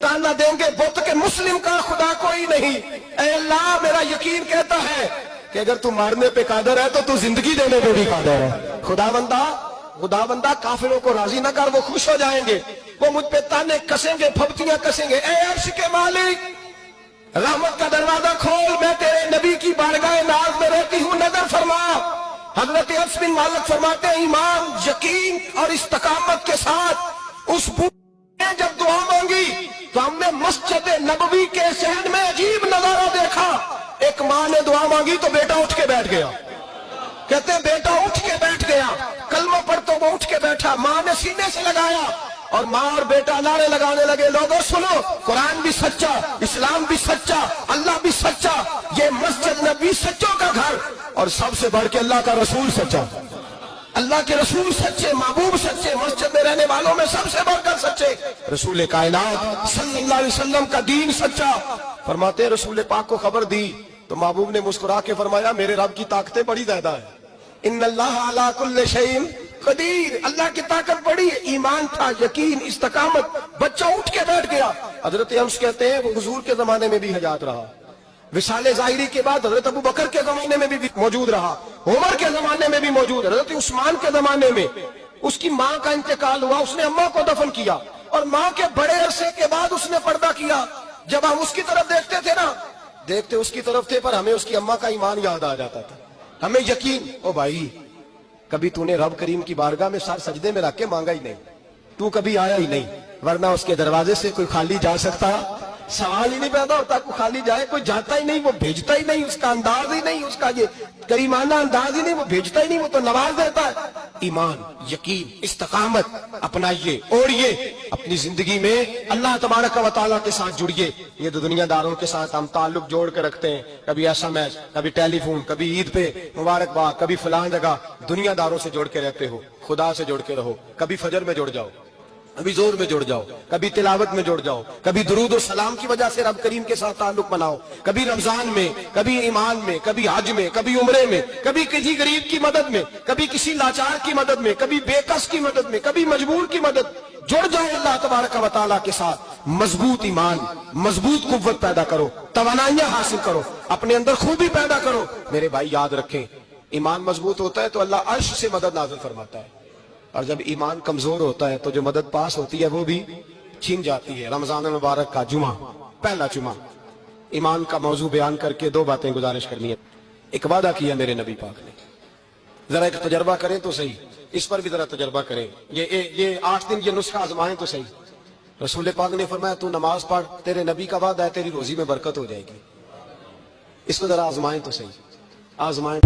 ताना देंगे बुत के मुस्लिम का खुदा कोई नहीं। ऐ अल्लाह मेरा यकीन कहता है कि अगर तू मारने पे कादर है तो तू जिंदगी देने पे भी कादर है। खुदाबंदा काफिरों को राजी न कर, वो खुश हो जाएंगे, वो मुझ पे ताने कसेंगे, फब्तियां कसेंगे। ऐ अर्श के मालिक रहमत का दरवाजा खोल, मैं तेरे नबी की बारगाह नाज में रहती हूँ, नजर फरमा। हजरत अनस बिन मालिक फरमाते हैं ईमान, यकीन और इस्तकामत के साथ उस ने जब दुआ मांगी तो हमने मस्जिद नबवी के शहर में अजीब नजारा देखा। एक माँ ने दुआ मांगी तो बेटा उठ के बैठ गया। कहते हैं बेटा उठ के बैठ गया, कलमा पढ़ तो वो उठ के बैठा। माँ ने सीने से लगाया और माँ और बेटा नारे लगाने लगे, लोगों सुनो, कुरान भी सच्चा, इस्लाम भी सच्चा, अल्लाह भी सच्चा, ये मस्जिद नबी सच्चों का घर, और सबसे बढ़ के अल्लाह का रसूल सच्चा। अल्लाह के रसूल सच्चे, महबूब सच्चे, मस्जिद में रहने वालों में सबसे बढ़कर सच्चे रसूल कायनात सल्लल्लाहु अलैहि वसल्लम का दीन सच्चा। फरमाते हैं रसूल पाक को खबर दी तो महबूब ने मुस्कुरा के फरमाया मेरे रब की ताकतें बड़ी ज्यादा है। इन्नल्लाह अला कुल्लि शैइन कदीर, अल्लाह की ताकत बड़ी है। ईमान था, यकीन, इस्तकामत, बच्चा उठ के बैठ गया। हजरत अनस कहते हैं वो हुजूर के जमाने में भी हयात रहा, विशाले ज़ाहिरी के बाद हजरत अबू बकर के जमाने में भी मौजूद रहा, उमर के जमाने में भी मौजूद, हजरत उस्मान के जमाने में उसकी माँ का इंतकाल हुआ, उसने अम्मा को दफन किया और माँ के बड़े अरसे के बाद उसने पर्दा किया। जब हम उसकी तरफ देखते थे ना, देखते उसकी तरफ थे पर हमें उसकी अम्मा का ईमान याद आ जाता था, हमें यकीन। ओ भाई, कभी तूने रब करीम की बारगाह में सर सजदे में रख के मांगा ही नहीं, तू कभी आया ही नहीं, वरना उसके दरवाजे से कोई खाली जा सकता, सवाल ही नहीं पैदा होता। कोई खाली जाए, कोई जाता ही नहीं, वो भेजता ही नहीं, उसका अंदाज ही नहीं, उसका ये करीमाना अंदाज ही नहीं, वो भेजता ही नहीं, वो तो नवाज देता है। ईमान, यकीन, इस्तकामत अपनाइए, ओढ़िए अपनी जिंदगी में, अल्लाह तबारक व तआला के साथ जुड़िए। ये तो दुनियादारों के साथ हम ताल्लुक जोड़ के रखते हैं, कभी SMS, कभी टेलीफोन, कभी ईद पे मुबारकबाद, कभी फलां जगह, दुनियादारों से जोड़ के रहते हो। खुदा से जोड़ के रहो, कभी फजर में जुड़ जाओ, कभी जोर में जुड़ जाओ, कभी तिलावत में जुड़ जाओ, कभी दुरूद और सलाम की वजह से रब करीम के साथ ताल्लुक बनाओ, कभी रमजान में, कभी ईमान में, कभी हज में, कभी उम्रे में, कभी किसी गरीब की मदद में, कभी किसी लाचार की मदद में, कभी बेकस की मदद में, कभी मजबूर की मदद। जुड़ जाओ अल्लाह तबारक व तआला के साथ। मजबूत ईमान, मजबूत कुव्वत पैदा करो, तवानाइयां हासिल करो, अपने अंदर खूबी पैदा करो। मेरे भाई याद रखें, ईमान मजबूत होता है तो अल्लाह अर्श से मदद नाज़िल फरमाता है, और जब ईमान कमजोर होता है तो जो मदद पास होती है वो भी छीन जाती है। रमजान मुबारक का जुमा, पहला जुमा, ईमान का मौजू बयान करके दो बातें गुजारिश करनी है। एक वादा किया मेरे नबी पाक ने, जरा एक तजर्बा करें तो सही, इस पर भी जरा तजर्बा करें, ये 8 दिन ये नुस्खा आजमाएं तो सही। रसूल पाक ने फरमाया तू नमाज पढ़, तेरे नबी का वादा है तेरी रोजी में बरकत हो जाएगी, इसको जरा आजमाएं तो सही, आजमाएं।